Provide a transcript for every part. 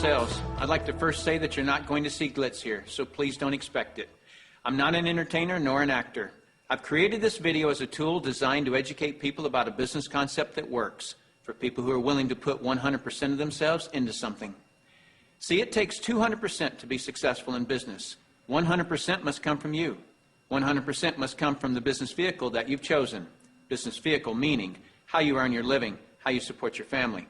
sales. I'd like to first say that you're not going to see glitz here, so please don't expect it. I'm not an entertainer nor an actor. I've created this video as a tool designed to educate people about a business concept that works, for people who are willing to put 100% of themselves into something. See, it takes 200% to be successful in business. 100% must come from you. 100% must come from the business vehicle that you've chosen. Business vehicle meaning how you earn your living, how you support your family.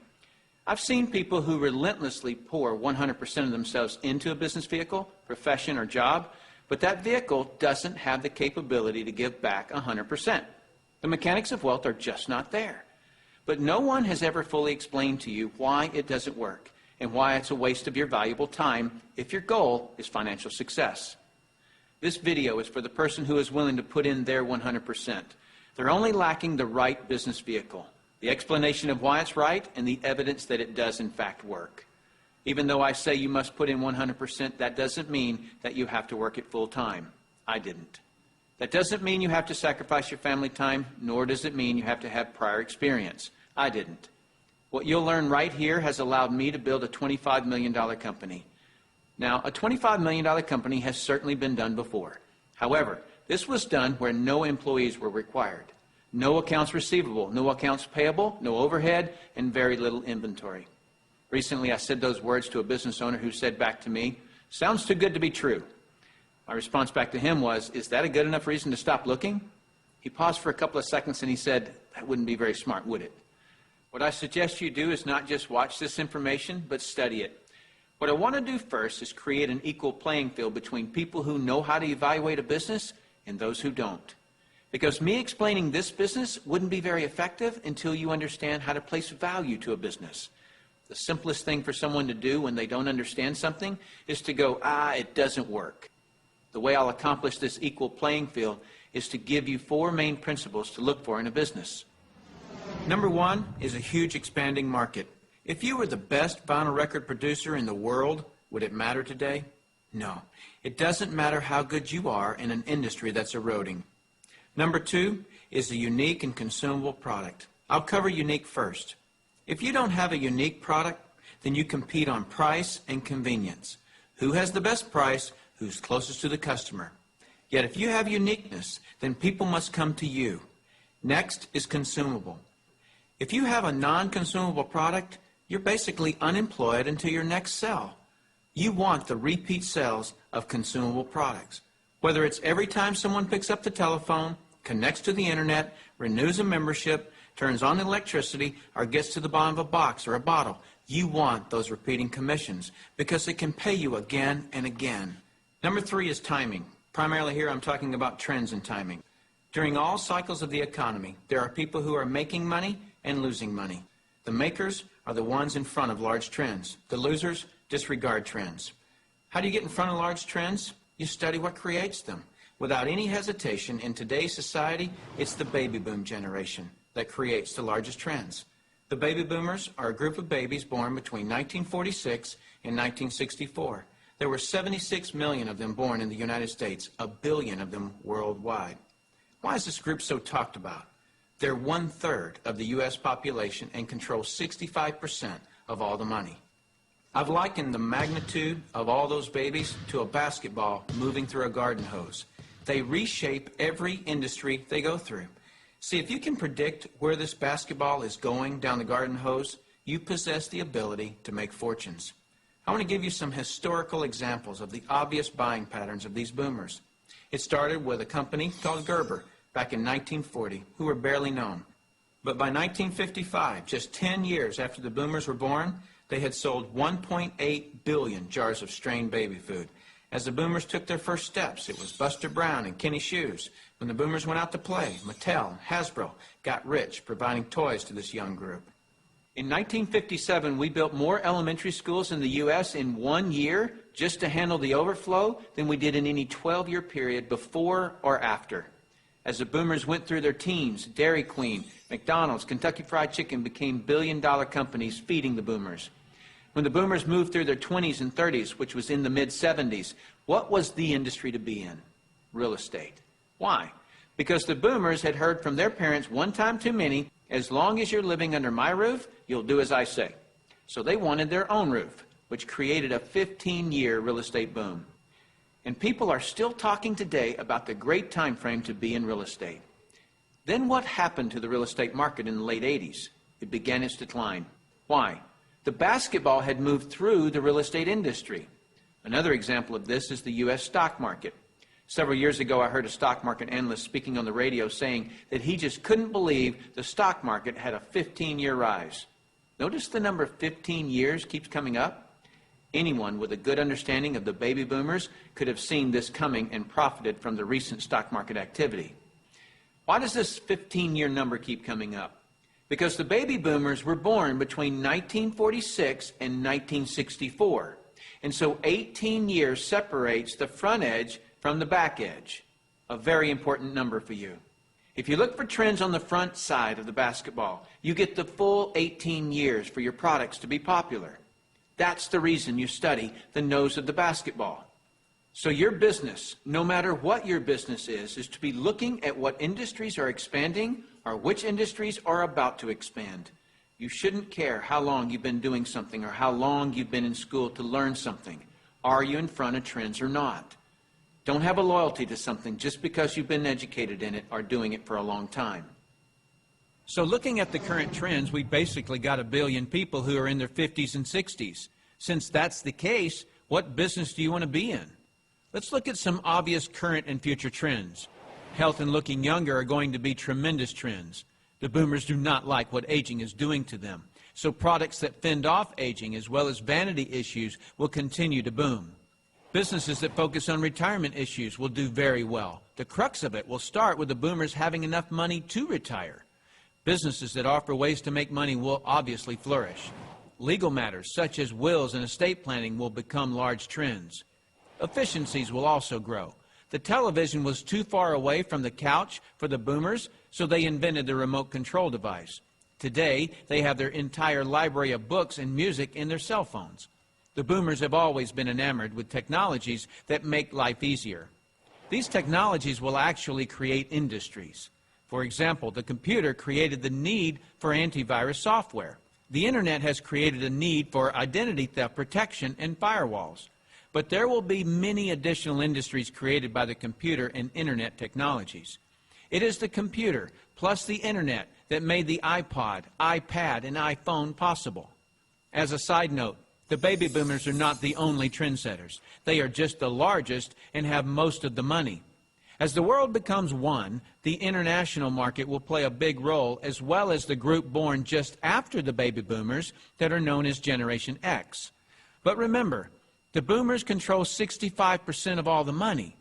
I've seen people who relentlessly pour 100% of themselves into a business vehicle, profession, or job, but that vehicle doesn't have the capability to give back 100%. The mechanics of wealth are just not there. But no one has ever fully explained to you why it doesn't work and why it's a waste of your valuable time if your goal is financial success. This video is for the person who is willing to put in their 100%. They're only lacking the right business vehicle, the explanation of why it's right, and the evidence that it does in fact work. Even though I say you must put in 100%, that doesn't mean that you have to work it full time. I didn't. That doesn't mean you have to sacrifice your family time, nor does it mean you have to have prior experience. I didn't. What you'll learn right here has allowed me to build a $25 million company. Now, a $25 million company has certainly been done before. However, this was done where no employees were required. No accounts receivable, no accounts payable, no overhead, and very little inventory. Recently, I said those words to a business owner who said back to me, "Sounds too good to be true." My response back to him was, "Is that a good enough reason to stop looking?" He paused for a couple of seconds and he said, "That wouldn't be very smart, would it?" What I suggest you do is not just watch this information, but study it. What I want to do first is create an equal playing field between people who know how to evaluate a business and those who don't. Because me explaining this business wouldn't be very effective until you understand how to place value to a business. The simplest thing for someone to do when they don't understand something is to go, it doesn't work. The way I'll accomplish this equal playing field is to give you 4 main principles to look for in a business. Number 1 is a huge expanding market. If you were the best vinyl record producer in the world, would it matter today? No. It doesn't matter how good you are in an industry that's eroding. Number 2 is a unique and consumable product. I'll cover unique first. If you don't have a unique product, then you compete on price and convenience. Who has the best price? Who's closest to the customer? Yet if you have uniqueness, then people must come to you. Next is consumable. If you have a non-consumable product, you're basically unemployed until your next sell. You want the repeat sales of consumable products. Whether it's every time someone picks up the telephone, connects to the internet, renews a membership, turns on electricity, or gets to the bottom of a box or a bottle, you want those repeating commissions because it can pay you again and again. Number 3 is timing. Primarily here I'm talking about trends and timing. During all cycles of the economy, there are people who are making money and losing money. The makers are the ones in front of large trends. The losers disregard trends. How do you get in front of large trends? You study what creates them. Without any hesitation, in today's society, it's the baby boom generation that creates the largest trends. The baby boomers are a group of babies born between 1946 and 1964. There were 76 million of them born in the United States, 1 billion of them worldwide. Why is this group so talked about? They're 1/3 of the U.S. population and control 65% of all the money. I've likened the magnitude of all those babies to a basketball moving through a garden hose. They reshape every industry they go through. See, if you can predict where this basketball is going down the garden hose, you possess the ability to make fortunes. I want to give you some historical examples of the obvious buying patterns of these boomers. It started with a company called Gerber back in 1940, who were barely known. But by 1955, just 10 years after the boomers were born, they had sold 1.8 billion jars of strained baby food. As the boomers took their first steps, it was Buster Brown and Kenny Shoes. When the boomers went out to play, Mattel and Hasbro got rich, providing toys to this young group. In 1957, we built more elementary schools in the U.S. in 1 year just to handle the overflow than we did in any 12-year period before or after. As the boomers went through their teens, Dairy Queen, McDonald's, Kentucky Fried Chicken became billion-dollar companies feeding the boomers. When the boomers moved through their 20s and 30s, which was in the mid-70s, what was the industry to be in? Real estate. Why? Because the boomers had heard from their parents one time too many, as long as you're living under my roof, you'll do as I say. So they wanted their own roof, which created a 15-year real estate boom. And people are still talking today about the great time frame to be in real estate. Then what happened to the real estate market in the late 80s? It began its decline. Why? The basketball had moved through the real estate industry. Another example of this is the U.S. stock market. Several years ago, I heard a stock market analyst speaking on the radio saying that he just couldn't believe the stock market had a 15-year rise. Notice the number 15 years keeps coming up. Anyone with a good understanding of the baby boomers could have seen this coming and profited from the recent stock market activity. Why does this 15-year number keep coming up? Because the baby boomers were born between 1946 and 1964. And so 18 years separates the front edge from the back edge. A very important number for you. If you look for trends on the front side of the basketball, you get the full 18 years for your products to be popular. That's the reason you study the nose of the basketball. So your business, no matter what your business is to be looking at what industries are expanding or which industries are about to expand. You shouldn't care how long you've been doing something or how long you've been in school to learn something. Are you in front of trends or not? Don't have a loyalty to something just because you've been educated in it or doing it for a long time. So looking at the current trends, we've basically got 1 billion people who are in their 50s and 60s. Since that's the case, what business do you want to be in? Let's look at some obvious current and future trends. Health and looking younger are going to be tremendous trends. The boomers do not like what aging is doing to them. So products that fend off aging as well as vanity issues will continue to boom. Businesses that focus on retirement issues will do very well. The crux of it will start with the boomers having enough money to retire. Businesses that offer ways to make money will obviously flourish. Legal matters such as wills and estate planning will become large trends. Efficiencies will also grow. The television was too far away from the couch for the boomers, so they invented the remote control device. Today, they have their entire library of books and music in their cell phones. The boomers have always been enamored with technologies that make life easier. These technologies will actually create industries. For example, the computer created the need for antivirus software. The internet has created a need for identity theft protection and firewalls. But there will be many additional industries created by the computer and internet technologies. It is the computer plus the internet that made the iPod, iPad, and iPhone possible. As a side note, the baby boomers are not the only trendsetters. They are just the largest and have most of the money. As the world becomes one, the international market will play a big role, as well as the group born just after the baby boomers that are known as Generation X. But remember, the boomers control 65% of all the money.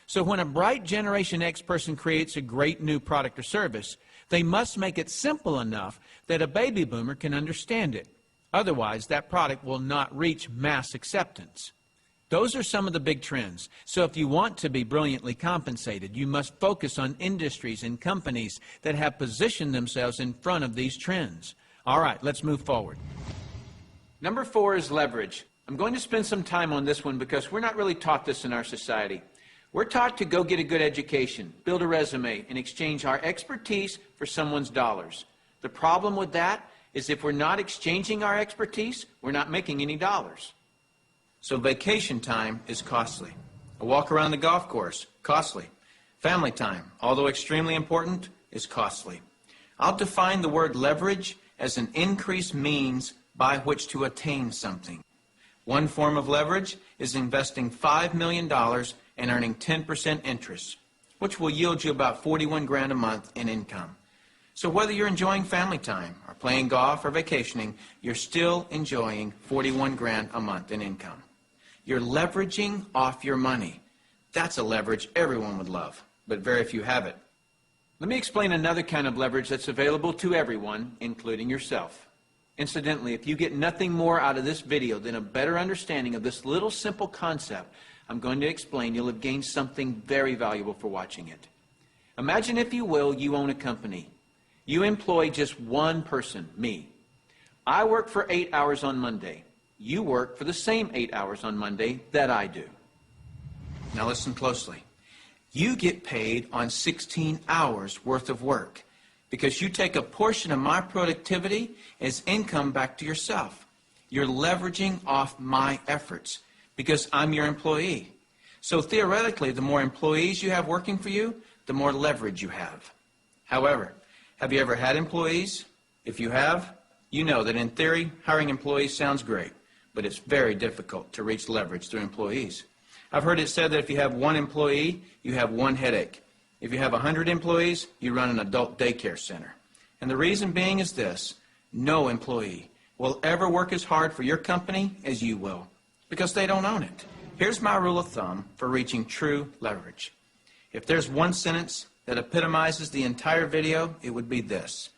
So when a bright Generation X person creates a great new product or service, they must make it simple enough that a baby boomer can understand it. Otherwise, that product will not reach mass acceptance. Those are some of the big trends. So if you want to be brilliantly compensated, you must focus on industries and companies that have positioned themselves in front of these trends. All right, let's move forward. Number 4 is leverage. I'm going to spend some time on this one because we're not really taught this in our society. We're taught to go get a good education, build a resume, and exchange our expertise for someone's dollars. The problem with that is if we're not exchanging our expertise, we're not making any dollars. So vacation time is costly. A walk around the golf course, costly. Family time, although extremely important, is costly. I'll define the word leverage as an increased means by which to attain something. One form of leverage is investing $5 million and earning 10% interest, which will yield you about 41 grand a month in income. So whether you're enjoying family time or playing golf or vacationing, you're still enjoying 41 grand a month in income. You're leveraging off your money. That's a leverage everyone would love, but very few have it. Let me explain another kind of leverage that's available to everyone, including yourself. Incidentally, if you get nothing more out of this video than a better understanding of this little simple concept I'm going to explain, you'll have gained something very valuable for watching it. Imagine, if you will, you own a company. You employ just one person, me. I work for 8 hours on Monday. You work for the same 8 hours on Monday that I do. Now listen closely. You get paid on 16 hours worth of work because you take a portion of my productivity as income back to yourself. You're leveraging off my efforts because I'm your employee. So theoretically, the more employees you have working for you, the more leverage you have. However, have you ever had employees? If you have, you know that in theory, hiring employees sounds great, but it's very difficult to reach leverage through employees. I've heard it said that if you have one employee, you have one headache. If you have 100 employees, you run an adult daycare center. And the reason being is this: no employee will ever work as hard for your company as you will, because they don't own it. Here's my rule of thumb for reaching true leverage. If there's one sentence that epitomizes the entire video, it would be this: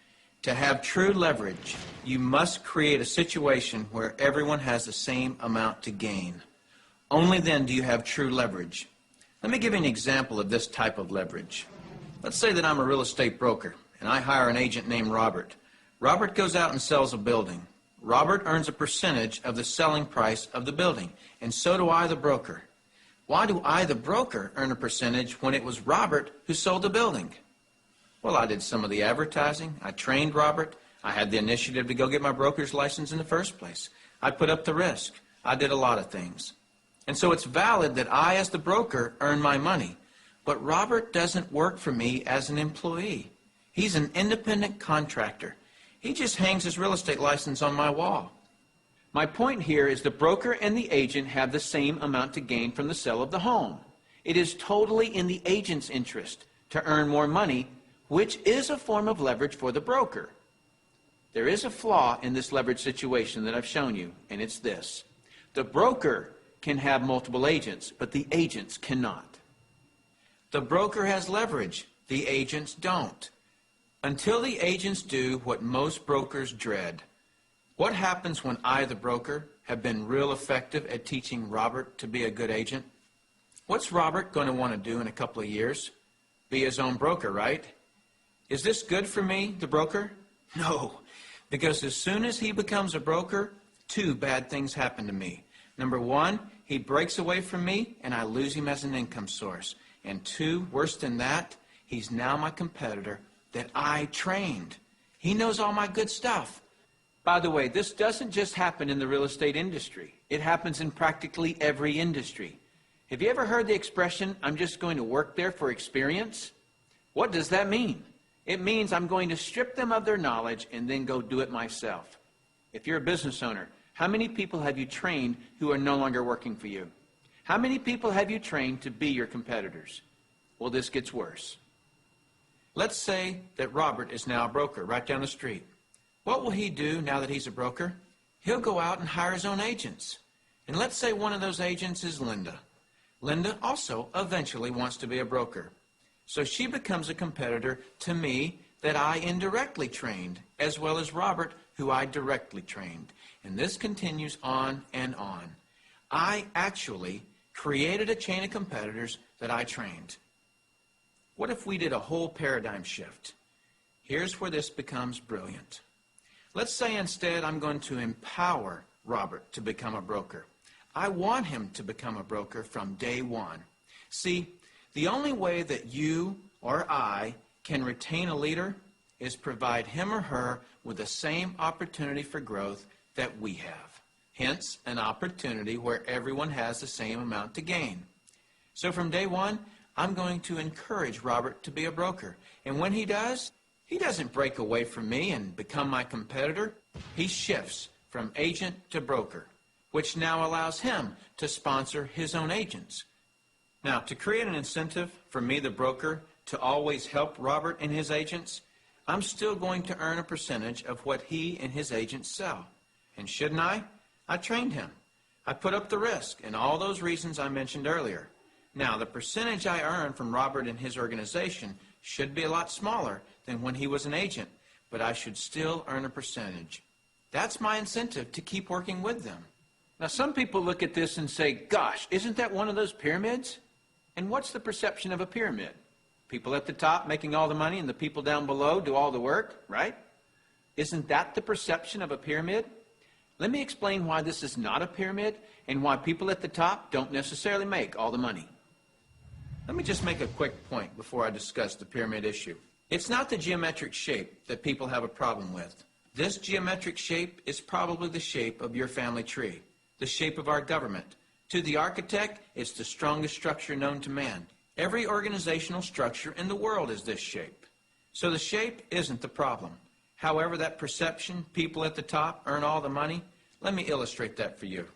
to have true leverage, you must create a situation where everyone has the same amount to gain. Only then do you have true leverage. Let me give you an example of this type of leverage. Let's say that I'm a real estate broker, and I hire an agent named Robert. Robert goes out and sells a building. Robert earns a percentage of the selling price of the building, and so do I, the broker. Why do I, the broker, earn a percentage when it was Robert who sold the building? Well, I did some of the advertising. I trained Robert. I had the initiative to go get my broker's license in the first place. I put up the risk. I did a lot of things. And so it's valid that I, as the broker, earn my money. But Robert doesn't work for me as an employee. He's an independent contractor. He just hangs his real estate license on my wall. My point here is the broker and the agent have the same amount to gain from the sale of the home. It is totally in the agent's interest to earn more money, which is a form of leverage for the broker. There is a flaw in this leverage situation that I've shown you, and it's this: the broker can have multiple agents, but the agents cannot. The broker has leverage, the agents don't. Until the agents do what most brokers dread. What happens when I, the broker, have been real effective at teaching Robert to be a good agent? What's Robert going to want to do in a couple of years? Be his own broker, right? Is this good for me, the broker? No, because as soon as he becomes a broker, two bad things happen to me. Number one, he breaks away from me and I lose him as an income source. And two, worse than that, he's now my competitor that I trained. He knows all my good stuff. By the way, this doesn't just happen in the real estate industry. It happens in practically every industry. Have you ever heard the expression, "I'm just going to work there for experience"? What does that mean? It means I'm going to strip them of their knowledge and then go do it myself. If you're a business owner, how many people have you trained who are no longer working for you? How many people have you trained to be your competitors? Well, this gets worse. Let's say that Robert is now a broker right down the street. What will he do now that he's a broker? He'll go out and hire his own agents. And let's say one of those agents is Linda. Linda also eventually wants to be a broker. So she becomes a competitor to me that I indirectly trained, as well as Robert, who I directly trained. And this continues on and on. I actually created a chain of competitors that I trained. What if we did a whole paradigm shift? Here's where this becomes brilliant. Let's say instead I'm going to empower Robert to become a broker. I want him to become a broker from day one. See, the only way that you or I can retain a leader is provide him or her with the same opportunity for growth that we have. Hence, an opportunity where everyone has the same amount to gain. So from day one, I'm going to encourage Robert to be a broker. And when he does, he doesn't break away from me and become my competitor. He shifts from agent to broker, which now allows him to sponsor his own agents. Now, to create an incentive for me, the broker, to always help Robert and his agents, I'm still going to earn a percentage of what he and his agents sell. And shouldn't I? I trained him. I put up the risk and all those reasons I mentioned earlier. Now, the percentage I earn from Robert and his organization should be a lot smaller than when he was an agent, but I should still earn a percentage. That's my incentive to keep working with them. Now, some people look at this and say, gosh, isn't that one of those pyramids? And what's the perception of a pyramid? People at the top making all the money and the people down below do all the work, right? Isn't that the perception of a pyramid? Let me explain why this is not a pyramid and why people at the top don't necessarily make all the money. Let me just make a quick point before I discuss the pyramid issue. It's not the geometric shape that people have a problem with. This geometric shape is probably the shape of your family tree, the shape of our government. To the architect, it's the strongest structure known to man. Every organizational structure in the world is this shape. So the shape isn't the problem. However, that perception, people at the top earn all the money, let me illustrate that for you.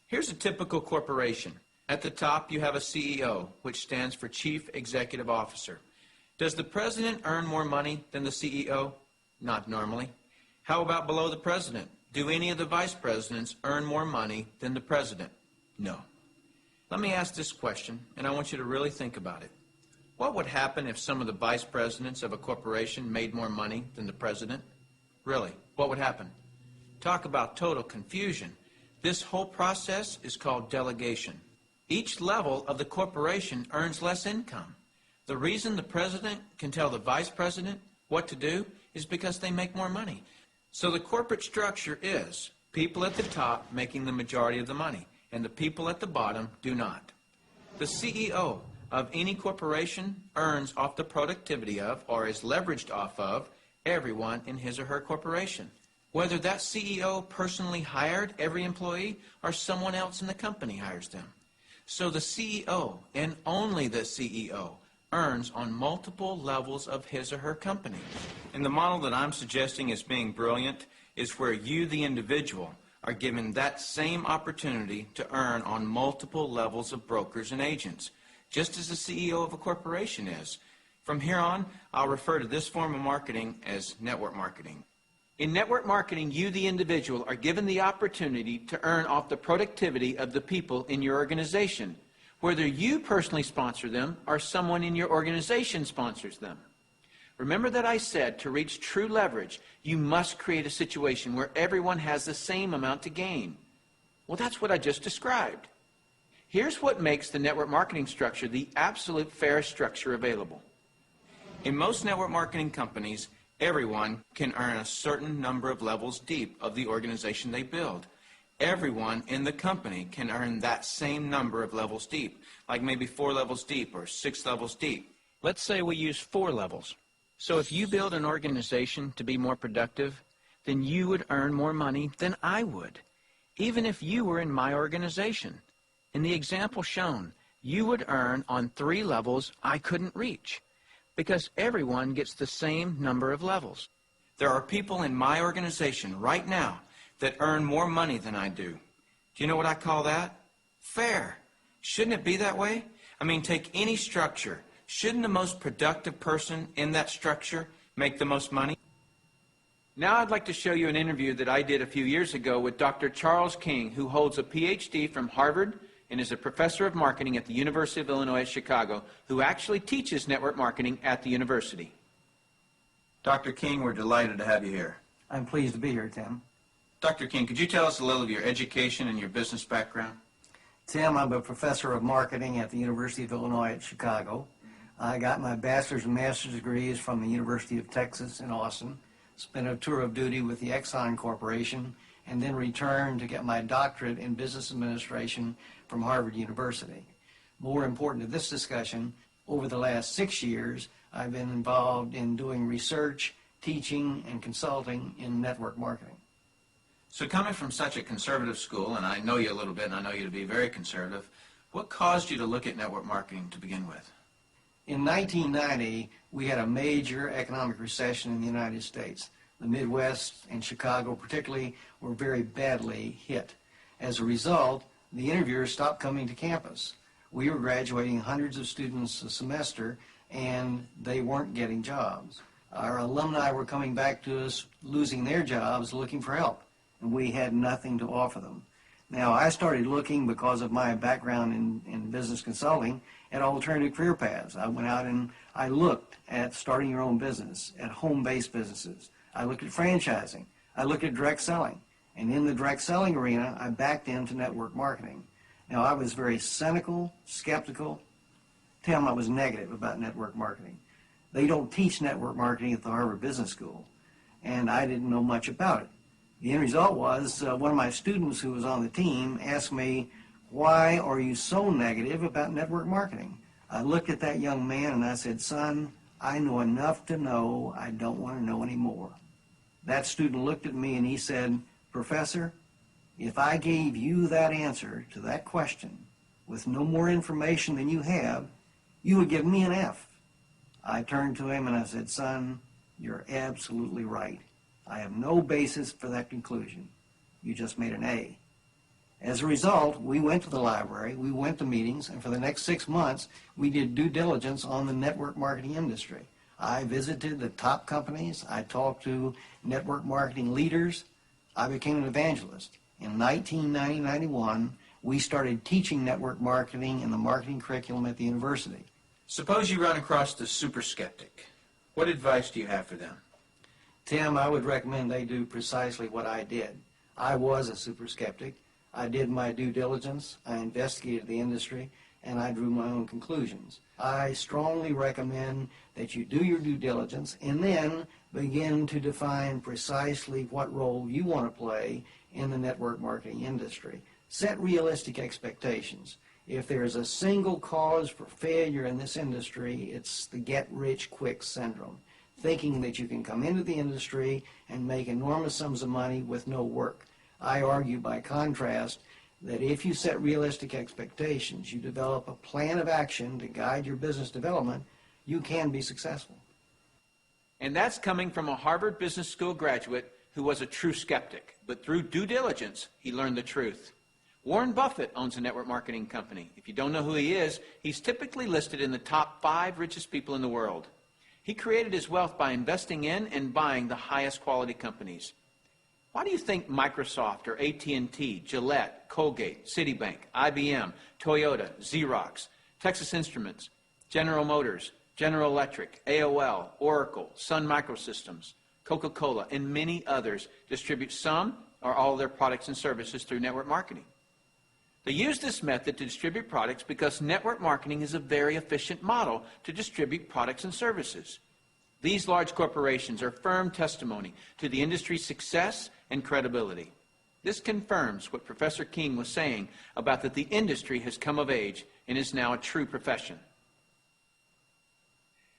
Here's a typical corporation. At the top, you have a CEO, which stands for Chief Executive Officer. Does the president earn more money than the CEO? Not normally. How about below the president? Do any of the vice presidents earn more money than the president? No. Let me ask this question, and I want you to really think about it. What would happen if some of the vice presidents of a corporation made more money than the president? Really, what would happen? Talk about total confusion. This whole process is called delegation. Each level of the corporation earns less income. The reason the president can tell the vice president what to do is because they make more money. So the corporate structure is people at the top making the majority of the money, and the people at the bottom do not. The CEO of any corporation earns off the productivity of, or is leveraged off of, everyone in his or her corporation. Whether that CEO personally hired every employee or someone else in the company hires them. So the CEO, and only the CEO, earns on multiple levels of his or her company. And the model that I'm suggesting as being brilliant is where you, the individual, are given that same opportunity to earn on multiple levels of brokers and agents, just as the CEO of a corporation is. From here on, I'll refer to this form of marketing as network marketing. In network marketing, you, the individual, are given the opportunity to earn off the productivity of the people in your organization, whether you personally sponsor them or someone in your organization sponsors them. Remember that I said to reach true leverage, you must create a situation where everyone has the same amount to gain. Well, that's what I just described. Here's what makes the network marketing structure the absolute fairest structure available. In most network marketing companies, everyone can earn a certain number of levels deep of the organization they build. Everyone in the company can earn that same number of levels deep, like maybe 4 levels deep or 6 levels deep. Let's say we use 4 levels. So if you build an organization to be more productive, then you would earn more money than I would, even if you were in my organization. In the example shown, you would earn on 3 levels I couldn't reach, because everyone gets the same number of levels. There are people in my organization right now that earn more money than I do. Do you know what I call that? Fair. Shouldn't it be that way? I mean, take any structure. Shouldn't the most productive person in that structure make the most money? Now I'd like to show you an interview that I did a few years ago with Dr. Charles King, who holds a PhD from Harvard and is a professor of marketing at the University of Illinois at Chicago, who actually teaches network marketing at the university. Dr. King, we're delighted to have you here. I'm pleased to be here, Tim. Dr. King, could you tell us a little of your education and your business background? Tim, I'm a professor of marketing at the University of Illinois at Chicago. I got my bachelor's and master's degrees from the University of Texas in Austin, spent a tour of duty with the Exxon Corporation, and then returned to get my doctorate in business administration from Harvard University. More important to this discussion, over the last 6 years, I've been involved in doing research, teaching, and consulting in network marketing. So coming from such a conservative school, and I know you a little bit, and I know you to be very conservative, what caused you to look at network marketing to begin with? In 1990, we had a major economic recession in the United States. The Midwest and Chicago particularly were very badly hit. As a result, the interviewers stopped coming to campus. We were graduating hundreds of students a semester, and they weren't getting jobs. Our alumni were coming back to us, losing their jobs, looking for help, and we had nothing to offer them. Now, I started looking, because of my background in business consulting, at alternative career paths. I went out and I looked at starting your own business, at home-based businesses. I looked at franchising. I looked at direct selling. And in the direct selling arena, I backed into network marketing. Now, I was very cynical, skeptical. Tim, I was negative about network marketing. They don't teach network marketing at the Harvard Business School, and I didn't know much about it. The end result was one of my students who was on the team asked me, "Why are you so negative about network marketing?" I looked at that young man and I said, "Son, I know enough to know I don't want to know any more." That student looked at me and he said, "Professor, if I gave you that answer to that question with no more information than you have, you would give me an F." I turned to him and I said, "Son, you're absolutely right. I have no basis for that conclusion. You just made an A." As a result, we went to the library, we went to meetings, and for the next 6 months, we did due diligence on the network marketing industry. I visited the top companies, I talked to network marketing leaders, I became an evangelist. In 1990-91, we started teaching network marketing in the marketing curriculum at the university. Suppose you run across the super skeptic. What advice do you have for them? Tim, I would recommend they do precisely what I did. I was a super skeptic. I did my due diligence, I investigated the industry, and I drew my own conclusions. I strongly recommend that you do your due diligence and then begin to define precisely what role you want to play in the network marketing industry. Set realistic expectations. If there is a single cause for failure in this industry, it's the get-rich-quick syndrome, thinking that you can come into the industry and make enormous sums of money with no work. I argue, by contrast, that if you set realistic expectations, you develop a plan of action to guide your business development, you can be successful. And that's coming from a Harvard Business School graduate who was a true skeptic, but through due diligence, he learned the truth. Warren Buffett owns a network marketing company. If you don't know who he is, he's typically listed in the top 5 richest people in the world. He created his wealth by investing in and buying the highest quality companies. Why do you think Microsoft or AT&T, Gillette, Colgate, Citibank, IBM, Toyota, Xerox, Texas Instruments, General Motors, General Electric, AOL, Oracle, Sun Microsystems, Coca-Cola, and many others distribute some or all of their products and services through network marketing? They use this method to distribute products because network marketing is a very efficient model to distribute products and services. These large corporations are firm testimony to the industry's success and credibility. This confirms what Professor King was saying about that the industry has come of age and is now a true profession.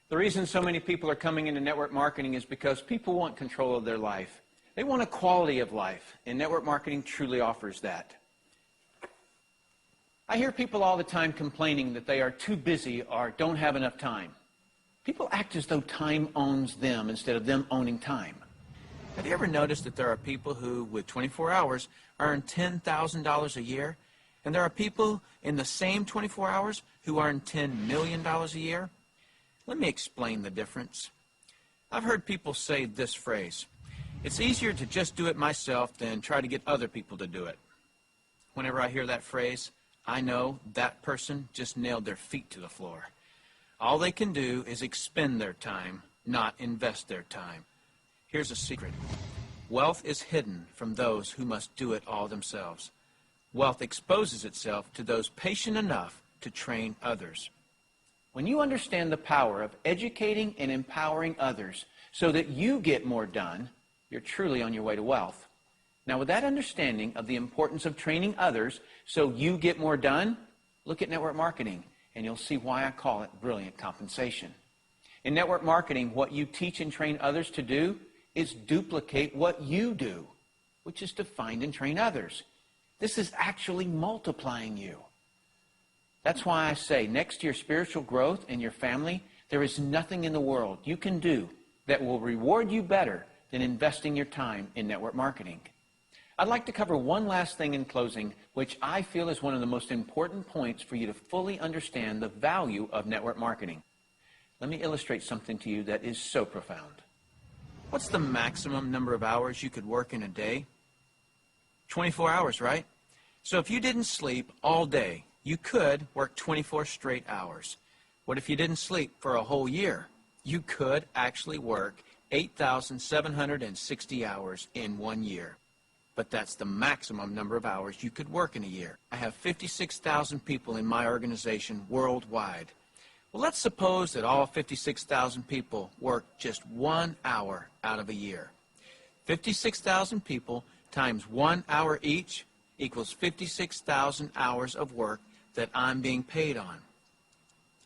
The reason so many people are coming into network marketing is because people want control of their life. They want a quality of life, and network marketing truly offers that. I hear people all the time complaining that they are too busy or don't have enough time. People act as though time owns them instead of them owning time. Have you ever noticed that there are people who, with 24 hours, earn $10,000 a year, and there are people in the same 24 hours who earn $10 million a year? Let me explain the difference. I've heard people say this phrase: "It's easier to just do it myself than try to get other people to do it." Whenever I hear that phrase, I know that person just nailed their feet to the floor. All they can do is expend their time, not invest their time. Here's a secret. Wealth is hidden from those who must do it all themselves. Wealth exposes itself to those patient enough to train others. When you understand the power of educating and empowering others so that you get more done, you're truly on your way to wealth. Now, with that understanding of the importance of training others so you get more done, look at network marketing, and you'll see why I call it brilliant compensation. In network marketing, what you teach and train others to do is duplicate what you do, which is to find and train others. This is actually multiplying you. That's why I say, next to your spiritual growth and your family, there is nothing in the world you can do that will reward you better than investing your time in network marketing. I'd like to cover one last thing in closing, which I feel is one of the most important points for you to fully understand the value of network marketing. Let me illustrate something to you that is so profound. What's the maximum number of hours you could work in a day? 24 hours, right? So if you didn't sleep all day, you could work 24 straight hours. What if you didn't sleep for a whole year? You could actually work 8,760 hours in 1 year. But that's the maximum number of hours you could work in a year. I have 56,000 people in my organization worldwide. Well, let's suppose that all 56,000 people work just 1 hour out of a year. 56,000 people times 1 hour each equals 56,000 hours of work that I'm being paid on.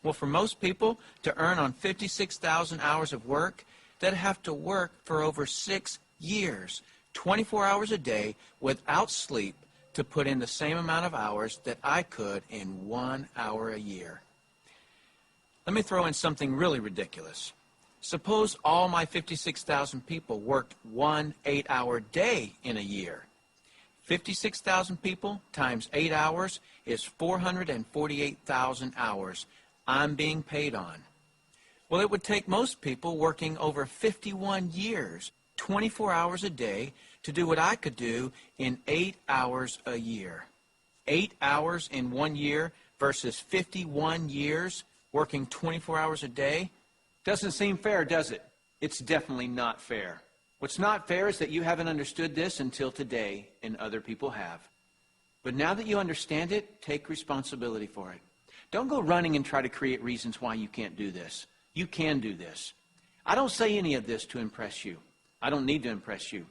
Well, for most people to earn on 56,000 hours of work, they'd have to work for over 6 years, 24 hours a day without sleep to put in the same amount of hours that I could in 1 hour a year. Let me throw in something really ridiculous. Suppose all my 56,000 people worked 1 8-hour day in a year. 56,000 people times 8 hours is 448,000 hours I'm being paid on. Well, it would take most people working over 51 years, 24 hours a day, to do what I could do in 8 hours a year. 8 hours in 1 year versus 51 years working 24 hours a day? Doesn't seem fair, does it? It's definitely not fair. What's not fair is that you haven't understood this until today, and other people have. But now that you understand it, take responsibility for it. Don't go running and try to create reasons why you can't do this. You can do this. I don't say any of this to impress you. I don't need to impress you.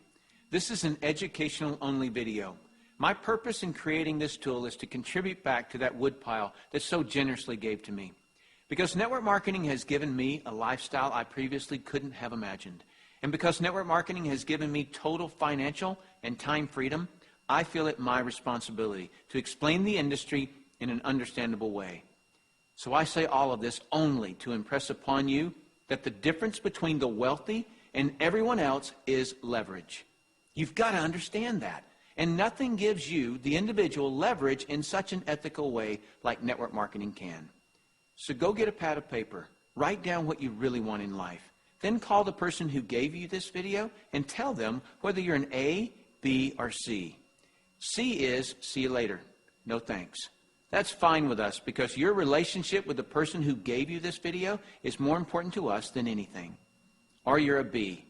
This is an educational-only video. My purpose in creating this tool is to contribute back to that woodpile that so generously gave to me. Because network marketing has given me a lifestyle I previously couldn't have imagined. And because network marketing has given me total financial and time freedom, I feel it my responsibility to explain the industry in an understandable way. So I say all of this only to impress upon you that the difference between the wealthy and everyone else is leverage. You've got to understand that. And nothing gives you, the individual, leverage in such an ethical way like network marketing can. So go get a pad of paper. Write down what you really want in life. Then call the person who gave you this video and tell them whether you're an A, B, or C. C is, see you later. No thanks. That's fine with us because your relationship with the person who gave you this video is more important to us than anything. Or you're a B.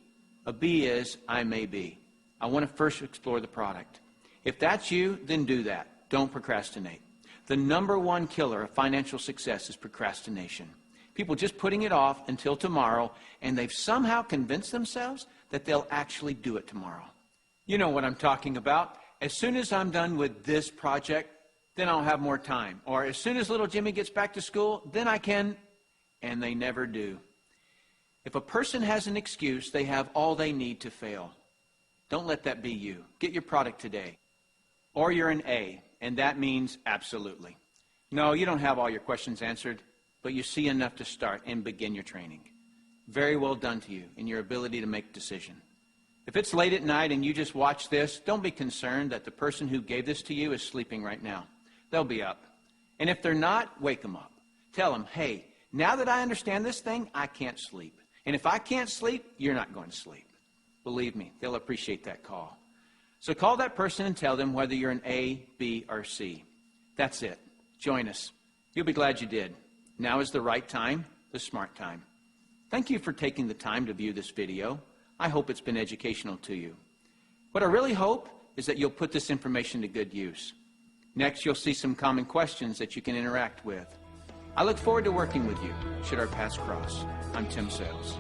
A B is, I may be. I want to first explore the product. If that's you, then do that. Don't procrastinate. The #1 killer of financial success is procrastination. People just putting it off until tomorrow, and they've somehow convinced themselves that they'll actually do it tomorrow. You know what I'm talking about. As soon as I'm done with this project, then I'll have more time. Or as soon as little Jimmy gets back to school, then I can, and they never do. If a person has an excuse, they have all they need to fail. Don't let that be you. Get your product today. Or you're an A, and that means absolutely. No, you don't have all your questions answered, but you see enough to start and begin your training. Very well done to you in your ability to make a decision. If it's late at night and you just watch this, don't be concerned that the person who gave this to you is sleeping right now. They'll be up. And if they're not, wake them up. Tell them, hey, now that I understand this thing, I can't sleep. And if I can't sleep, you're not going to sleep. Believe me, they'll appreciate that call. So call that person and tell them whether you're an A, B, or C. That's it. Join us. You'll be glad you did. Now is the right time, the smart time. Thank you for taking the time to view this video. I hope it's been educational to you. What I really hope is that you'll put this information to good use. Next, you'll see some common questions that you can interact with. I look forward to working with you, should our paths cross. I'm Tim Sales.